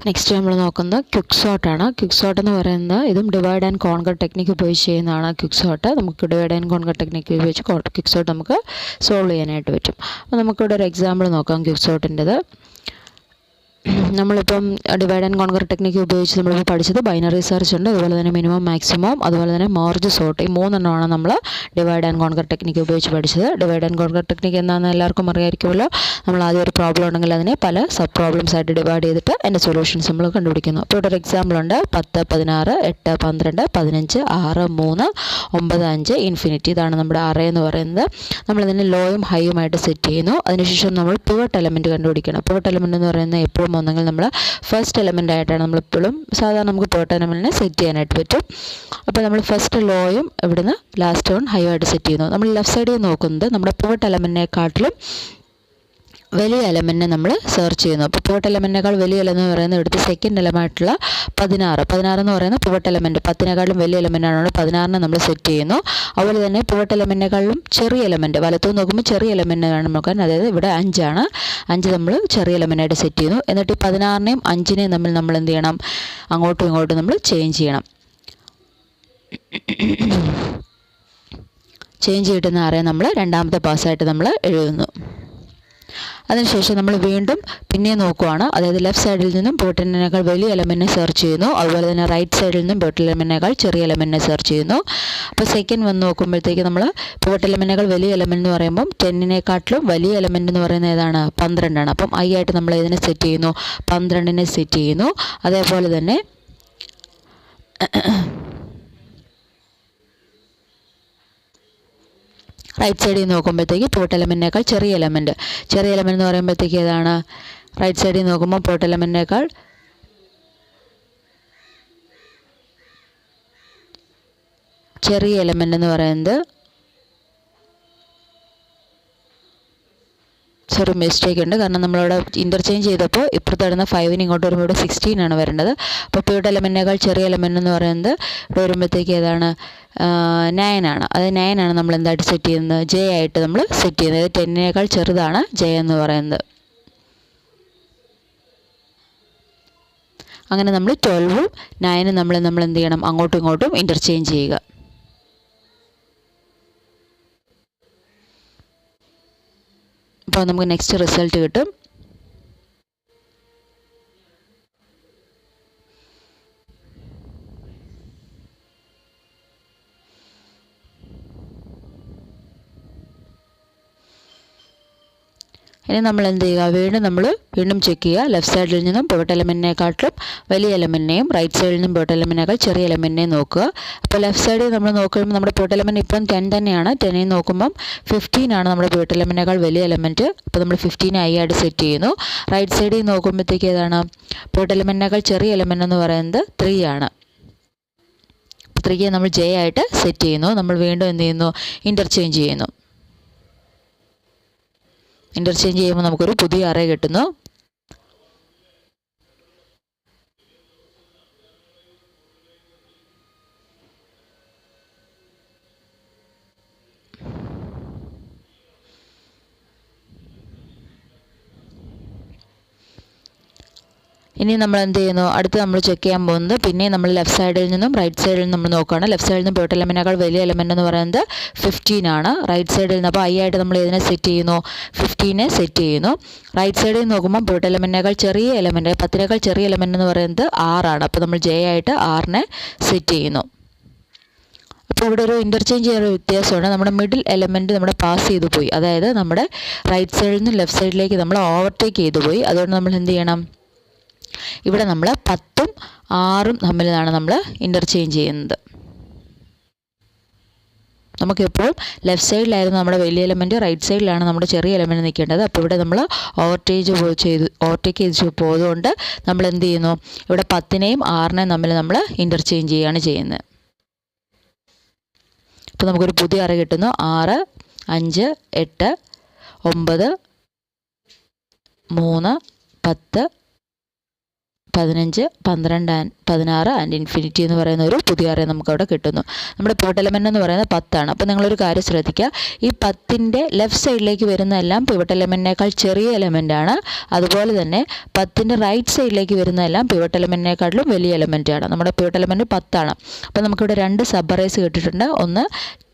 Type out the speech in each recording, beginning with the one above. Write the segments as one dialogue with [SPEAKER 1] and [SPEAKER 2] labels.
[SPEAKER 1] Next നമ്മൾ നോക്കുന്നത് quick സോർട്ടാണ്. Quick sort എന്ന് പറയുന്നത് ഇതും ഡിവൈഡ് ആൻഡ് കോൺകർ ടെക്നിക്ക് ഉപയോഗിച്ച് ചെയ്യുന്നതാണ്. ക്വിക്ക് സോർട്ട് നമുക്ക് ഡിവൈഡ് ആൻഡ് കോൺകർ ടെക്നിക്ക് ഉപയോഗിച്ച് ക്വിക്ക് സോർട്ട് നമുക്ക് സോൾവ് ചെയ്യാനായിട്ട് പറ്റും. അപ്പോൾ നമുക്കിവിടെ ഒരു എക്സാമ്പിൾ നോക്കാം ക്വിക്ക് സോർട്ടിൻ്റെത്. നമ്മളിപ്പം ഡിവൈഡ് ആൻഡ് കോൺകർ ടെക്നിക്ക് ഉപയോഗിച്ച് നമ്മളിപ്പോൾ പഠിച്ചത് ബൈനറി സെർച്ച് ഉണ്ട്, അതുപോലെ തന്നെ മിനിമം മാക്സിമം, അതുപോലെ തന്നെ മെർജ് സോർട്ട്. ഈ മൂന്നെണ്ണമാണ് നമ്മൾ ഡിവൈഡ് ആൻഡ് കോൺകർ ടെക്നിക്ക് ഉപയോഗിച്ച് പഠിച്ചത്. ഡിവൈഡ് ആൻഡ് കോൺകർ ടെക്നിക്ക് എന്താണെന്ന് എല്ലാവർക്കും അറിയാമായിരിക്കുമല്ലോ. നമ്മൾ ആദ്യം ഒരു പ്രോബ്ലം ഉണ്ടെങ്കിൽ അതിനെ പല സബ് പ്രോബ്ലംസ് ആയിട്ട് ഡിവൈഡ് ചെയ്തിട്ട് അതിൻ്റെ സൊല്യൂഷൻസ് നമ്മൾ കണ്ടുപിടിക്കുന്നു. അപ്പോൾ ഇവിടെ ഒരു എക്സാമ്പിൾ ഉണ്ട്. 10, 16, 8, 12, 15, 6, 3, 9, 5, ഇൻഫിനിറ്റി. ഇതാണ് നമ്മുടെ അറേ എന്ന് പറയുന്നത്. നമ്മളതിനെ ലോയും ഹൈയുമായിട്ട് സെറ്റ് ചെയ്യുന്നു. അതിനുശേഷം നമ്മൾ പിവട്ട് എലമെൻറ്റ് കണ്ടുപിടിക്കണം. പിവട്ട് എലമെൻറ്റ് എന്ന് പറയുന്നത് എപ്പോഴും ഒന്നെങ്കിൽ നമ്മൾ ഫസ്റ്റ് എലമെൻ്റ് ആയിട്ടാണ് നമ്മളെപ്പോഴും സാധാരണ നമുക്ക് പിവട്ട് എലമെൻറ്റിനെ സെറ്റ് ചെയ്യാനായിട്ട് പറ്റും. അപ്പോൾ നമ്മൾ ഫസ്റ്റ് ലോയും ഇവിടുന്ന് ലാസ്റ്റ് വൺ ഹൈ ആയിട്ട് സെറ്റ് ചെയ്യുന്നു. നമ്മൾ ലെഫ്റ്റ് സൈഡിൽ നോക്കുന്നത് നമ്മുടെ പിവട്ട് എലമെൻറ്റിനെക്കാട്ടിലും വലിയ എലമെൻറ്റിനെ നമ്മൾ സെർച്ച് ചെയ്യുന്നു. അപ്പോൾ പിവട്ട് എലമെൻറ്റിനേക്കാൾ വലിയ എലമെൻറ്റ് എന്ന് പറയുന്നത് ഇവിടുത്തെ സെക്കൻഡ് എലമെൻറ്റായിട്ടുള്ള 16 എന്ന് പറയുന്നത് പിവട്ട് എലമെൻറ്റ് 10നെക്കാളും വലിയ എലമെൻറ്റാണ്. 16നെ നമ്മൾ സെറ്റ് ചെയ്യുന്നു. അതുപോലെ തന്നെ പിവട്ട് എലമെൻറ്റിനേക്കാളും ചെറിയ എലമെൻറ്റ് വലത്തുനിന്ന് നോക്കുമ്പോൾ ചെറിയ എലമെൻറ്റ് വേണം നോക്കാൻ. അതായത് ഇവിടെ 5 ആണ്. 5 നമ്മൾ ചെറിയ എലമെൻറ്റായിട്ട് സെറ്റ് ചെയ്യുന്നു. എന്നിട്ട് 16നെയും 5നെയും തമ്മിൽ നമ്മൾ എന്ത് ചെയ്യണം, അങ്ങോട്ടും ഇങ്ങോട്ടും നമ്മൾ ചേഞ്ച് ചെയ്യണം. ചേഞ്ച് കിട്ടുന്ന അറേ നമ്മൾ രണ്ടാമത്തെ പാസ്സായിട്ട് നമ്മൾ എഴുതുന്നു. അതിനുശേഷം നമ്മൾ വീണ്ടും പിന്നെ നോക്കുവാണ്. അതായത് ലെഫ്റ്റ് സൈഡിൽ നിന്നും പിവട്ടിനേക്കാൾ വലിയ എലമെൻറ്റിനെ സെർച്ച് ചെയ്യുന്നു. അതുപോലെ തന്നെ റൈറ്റ് സൈഡിൽ നിന്നും പിവട്ട് എലമെൻറ്റിനേക്കാൾ ചെറിയ എലമെൻറ്റിനെ സെർച്ച് ചെയ്യുന്നു. അപ്പോൾ സെക്കൻഡ് വന്ന് നോക്കുമ്പോഴത്തേക്ക് നമ്മൾ പിവട്ട് എലമെൻറ്റിനേക്കാൾ വലിയ എലമെൻറ്റ് എന്ന് പറയുമ്പം 10നെക്കാട്ടിലും വലിയ എലമെൻറ്റ് എന്ന് പറയുന്നത് ഏതാണ്, 12 ആണ്. അപ്പം ഐ ആയിട്ട് നമ്മൾ ഇതിനെ സെറ്റ് ചെയ്യുന്നു, 12നെ സെറ്റ് ചെയ്യുന്നു. അതേപോലെ തന്നെ റൈറ്റ് സൈഡിൽ നോക്കുമ്പോഴത്തേക്ക് പിവട്ട് എലമെൻറ്റിനേക്കാൾ ചെറിയ എലമെൻറ്റ് എന്ന് പറയുമ്പോഴത്തേക്ക് ഏതാണ്, റൈറ്റ് സൈഡിൽ നോക്കുമ്പോൾ പിവട്ട് എലമെൻറ്റിനേക്കാൾ ചെറിയ എലമെൻറ്റ് എന്ന് പറയുന്നത് ചെറിയ മിസ്റ്റേക്ക് ഉണ്ട്. കാരണം നമ്മളിവിടെ ഇൻ്റർചേഞ്ച് ചെയ്തപ്പോൾ ഇപ്പുറത്ത് വരുന്ന 5ന് ഇങ്ങോട്ട് വരുമ്പോൾ ഇവിടെ 16 ആണ് വരേണ്ടത്. അപ്പോൾ പിവട്ട് എലമെൻറ്റിനേക്കാൾ ചെറിയ എലമെൻറ്റ് എന്ന് പറയുന്നത് ഇവിടെ വരുമ്പോഴത്തേക്ക് ഏതാണ്, 9 ആണ്. അത് 9 ആണ് നമ്മൾ എന്തായിട്ട് സെറ്റ് ചെയ്യുന്നത്, ജെ ആയിട്ട് നമ്മൾ സെറ്റ് ചെയ്യുന്നത്. 10നെക്കാൾ ചെറുതാണ് ജെ എന്ന് പറയുന്നത്. അങ്ങനെ നമ്മൾ 12ഉം 9ഉം നമ്മൾ എന്ത് ചെയ്യണം, അങ്ങോട്ടും ഇങ്ങോട്ടും ഇൻ്റർചേഞ്ച് ചെയ്യുക. അപ്പോൾ നമുക്ക് നെക്സ്റ്റ് റിസൾട്ട് കിട്ടും. ഇനി നമ്മൾ എന്ത് ചെയ്യുക, വീണ്ടും ചെക്ക് ചെയ്യുക. ലെഫ്റ്റ് സൈഡിൽ നിന്നും പിവട്ട് എലമെൻറ്റിനെക്കാട്ടിലും വലിയ എലമെൻറ്റിനെയും റൈറ്റ് സൈഡിൽ നിന്നും പിവട്ട് എലമെൻറ്റിനേക്കാൾ ചെറിയ എലമെൻറ്റിനെയും നോക്കുക. അപ്പോൾ ലെഫ്റ്റ് സൈഡിൽ നമ്മൾ നോക്കുമ്പോൾ നമ്മുടെ പിവട്ട് എലമെൻറ്റ് ഇപ്പം 10 തന്നെയാണ്. 10നെ നോക്കുമ്പം 15 ആണ് നമ്മുടെ പിവട്ട് എലമെൻറ്റിനേക്കാൾ വലിയ എലമെൻറ്റ്. അപ്പോൾ നമ്മൾ 15 ഐ ആയിട്ട് സെറ്റ് ചെയ്യുന്നു. റൈറ്റ് സൈഡിൽ നോക്കുമ്പോഴത്തേക്ക് ഏതാണ്, പിവട്ട് എലമെൻറ്റിനേക്കാൾ ചെറിയ എലമെൻറ്റ് എന്ന് പറയുന്നത് 3 ആണ്. 3യെ നമ്മൾ ജെ ആയിട്ട് സെറ്റ് ചെയ്യുന്നു. നമ്മൾ വീണ്ടും എന്ത് ചെയ്യുന്നു, ഇൻ്റർചേഞ്ച് ചെയ്യുന്നു. ഇൻ്റർചേഞ്ച് ചെയ്യുമ്പോൾ നമുക്കൊരു പുതിയ അറേ കിട്ടുന്നു. ഇനി നമ്മൾ എന്ത് ചെയ്യുന്നു, അടുത്ത് നമ്മൾ ചെക്ക് ചെയ്യാൻ പോകുന്നത് പിന്നെ നമ്മൾ ലെഫ്റ്റ് സൈഡിൽ നിന്നും റൈറ്റ് സൈഡിൽ നിന്നും നമ്മൾ നോക്കുകയാണ്. ലെഫ്റ്റ് സൈഡിൽ നിന്ന് പിവട്ട് എലമെൻറ്റിനേക്കാൾ വലിയ എലമെൻറ്റ് എന്ന് പറയുന്നത് 15 ആണ്. റൈറ്റ് സൈഡിൽ നിന്ന് അപ്പോൾ ഐ ആയിട്ട് നമ്മൾ ഇതിനെ സെറ്റ് ചെയ്യുന്നു, 15നെ സെറ്റ് ചെയ്യുന്നു. റൈറ്റ് സൈഡിൽ നോക്കുമ്പോൾ പിവട്ട് എലമെൻറ്റിനേക്കാൾ ചെറിയ എലമെൻറ്റ് 10നേക്കാൾ ചെറിയ എലമെൻറ്റ് എന്ന് പറയുന്നത് 6 ആണ്. അപ്പോൾ നമ്മൾ ജെ ആയിട്ട് 6നെ സെറ്റ് ചെയ്യുന്നു. അപ്പോൾ ഇവിടെ ഒരു ഇൻ്റർചേഞ്ച് ചെയ്യുന്ന ഒരു വ്യത്യാസമാണ്. നമ്മുടെ മിഡിൽ എലമെൻറ്റ് നമ്മുടെ പാസ് ചെയ്തു പോയി. അതായത് നമ്മുടെ റൈറ്റ് സൈഡിൽ നിന്ന് ലെഫ്റ്റ് സൈഡിലേക്ക് നമ്മൾ ഓവർടേക്ക് ചെയ്തു പോയി. അതുകൊണ്ട് നമ്മൾ എന്ത് ചെയ്യണം, ഇവിടെ നമ്മൾ 10ഉം 6ഉം തമ്മിലാണ് നമ്മൾ ഇൻ്റർചേഞ്ച് ചെയ്യുന്നത്. നമുക്കെപ്പോഴും ലെഫ്റ്റ് സൈഡിലായിരുന്നു നമ്മുടെ വലിയ എലമെൻറ്റ്, റൈറ്റ് സൈഡിലാണ് നമ്മുടെ ചെറിയ എലമെൻറ്റ് നിൽക്കേണ്ടത്. അപ്പോൾ ഇവിടെ നമ്മൾ ഓവർടേക്ക് ചെയ്ത് പോയതുകൊണ്ട് നമ്മൾ എന്ത് ചെയ്യുന്നു, ഇവിടെ 10നെയും 6നെയും തമ്മിൽ നമ്മൾ ഇൻ്റർചേഞ്ച് ചെയ്യുകയാണ് ചെയ്യുന്നത്. അപ്പോൾ നമുക്കൊരു പുതിയ അറേ കിട്ടുന്നു. 6, 5, 8, 9, 3, 10, 15, 12, 16 ആൻഡ് ഇൻഫിനിറ്റി എന്ന് പറയുന്ന ഒരു പുതിയ അറേ നമുക്കവിടെ കിട്ടുന്നു. നമ്മുടെ പിവട്ട് എലമെൻ്റ് എന്ന് പറയുന്നത് 10 ആണ്. അപ്പോൾ നിങ്ങളൊരു കാര്യം ശ്രദ്ധിക്കുക, ഈ 10ൻ്റെ ലെഫ്റ്റ് സൈഡിലേക്ക് വരുന്ന എല്ലാം പിവട്ട് എലമെൻറ്റിനേക്കാൾ ചെറിയ എലമെൻ്റ് ആണ്. അതുപോലെ തന്നെ 10ൻ്റെ റൈറ്റ് സൈഡിലേക്ക് വരുന്ന എല്ലാം പിവട്ട് എലമെൻറ്റിനേക്കാളും വലിയ എലമെൻ്റ് ആണ്. നമ്മുടെ പിവട്ട് എലമെൻറ്റ് 10 ആണ്. അപ്പോൾ നമുക്കിവിടെ 2 സബ് അറേസ് കിട്ടിയിട്ടുണ്ട്. ഒന്ന്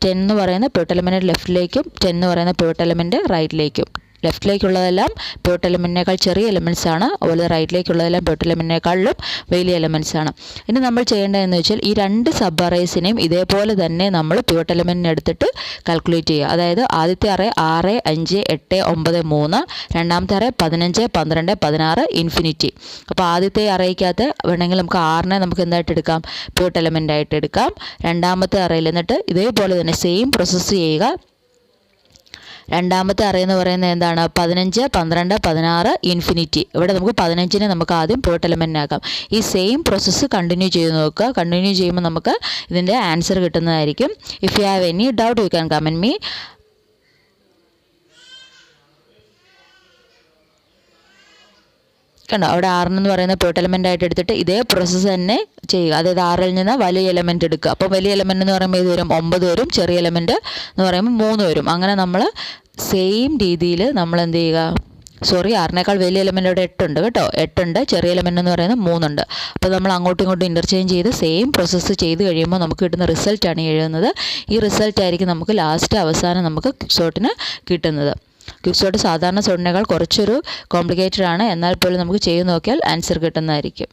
[SPEAKER 1] 10 എന്ന് പറയുന്ന പിവട്ട് എലമെൻറ്റ് ലെഫ്റ്റിലേക്കും 10 എന്ന് പറയുന്ന പിവട്ട് എലമെൻറ്റ് റൈറ്റിലേക്കും. ലെഫ്റ്റിലേക്കുള്ളതെല്ലാം പിവട്ട് എലമെൻറ്റിനേക്കാൾ ചെറിയ എലമെൻറ്റ്സ് ആണ്. അതുപോലെ റൈറ്റിലേക്കുള്ളതെല്ലാം പിവട്ട് എലമെൻറ്റിനേക്കാളും വലിയ എലമെൻറ്റ്സ് ആണ്. ഇനി നമ്മൾ ചെയ്യേണ്ടതെന്ന് വെച്ചാൽ ഈ 2 സബ് അറേസിനെയും ഇതേപോലെ തന്നെ നമ്മൾ പിവട്ട് എലമെൻറ്റിനെ എടുത്തിട്ട് കാൽക്കുലേറ്റ് ചെയ്യുക. അതായത് ആദ്യത്തെ അറേ 6, 5, 8, 9, 3, രണ്ടാമത്തെ അറേ 15, 12, 16 ഇൻഫിനിറ്റി. അപ്പോൾ ആദ്യത്തെ അറേക്കകത്ത് വേണമെങ്കിൽ നമുക്ക് 6നെ നമുക്ക് എന്തായിട്ട് എടുക്കാം, പിവട്ട് എലമെൻ്റ് ആയിട്ട് എടുക്കാം. രണ്ടാമത്തെ അറയിൽ എന്നിട്ട് ഇതേപോലെ തന്നെ സെയിം പ്രോസസ്സ് ചെയ്യുക. രണ്ടാമത്തെ അറേ എന്ന് പറയുന്നത് എന്താണ്, 15, 12, 16 ഇൻഫിനിറ്റി. ഇവിടെ നമുക്ക് 15നെ നമുക്ക് ആദ്യം പിവട്ട് എലമെൻ്റ് ആക്കാം. ഈ സെയിം പ്രോസസ്സ് കണ്ടിന്യൂ ചെയ്ത് നോക്കുക. കണ്ടിന്യൂ ചെയ്യുമ്പോൾ നമുക്ക് ഇതിൻ്റെ ആൻസർ കിട്ടുന്നതായിരിക്കും. If you have any doubt you can comment me. കണ്ടോ, അവിടെ 6 എന്ന് പറയുന്ന പിവട്ട് എലമെൻ്റ് ആയിട്ട് എടുത്തിട്ട് ഇതേ പ്രോസസ്സ് തന്നെ ചെയ്യുക. അതായത് 6ൽ നിന്ന് വലിയ എലമെൻ്റ് എടുക്കുക. അപ്പോൾ വലിയ എലമെൻ്റ് എന്ന് പറയുമ്പോൾ ഇത് വരും 9 വരും, ചെറിയ എലമെൻ്റ് എന്ന് പറയുമ്പോൾ 3 വരും. അങ്ങനെ നമ്മൾ സെയിം രീതിയിൽ നമ്മൾ എന്ത് ചെയ്യുക, 6നേക്കാൾ വലിയ എലമെൻ്റ് ഇവിടെ 8 ഉണ്ട് കേട്ടോ, 8 ഉണ്ട്. ചെറിയ എലമെൻ്റ് എന്ന് പറയുന്നത് 3 ഉണ്ട്. അപ്പോൾ നമ്മൾ അങ്ങോട്ടും ഇങ്ങോട്ടും ഇൻ്റർചേഞ്ച് ചെയ്ത് സെയിം പ്രോസസ്സ് ചെയ്ത് കഴിയുമ്പോൾ നമുക്ക് കിട്ടുന്ന റിസൾട്ടാണ് ഈ എഴുതുന്നത്. ഈ റിസൾട്ട് ആയിരിക്കും നമുക്ക് ലാസ്റ്റ് അവസാനം നമുക്ക് ക്വിക്സോർട്ടിന് കിട്ടുന്നത്. ക്വിക്സോർട്ട് സാധാരണ സോർട്ടിനേക്കാൾ കുറച്ചൊരു കോംപ്ലിക്കേറ്റഡ് ആണ്. എന്നാൽ പോലും നമുക്ക് ചെയ്ത് നോക്കിയാൽ ആൻസർ കിട്ടുന്നതായിരിക്കും.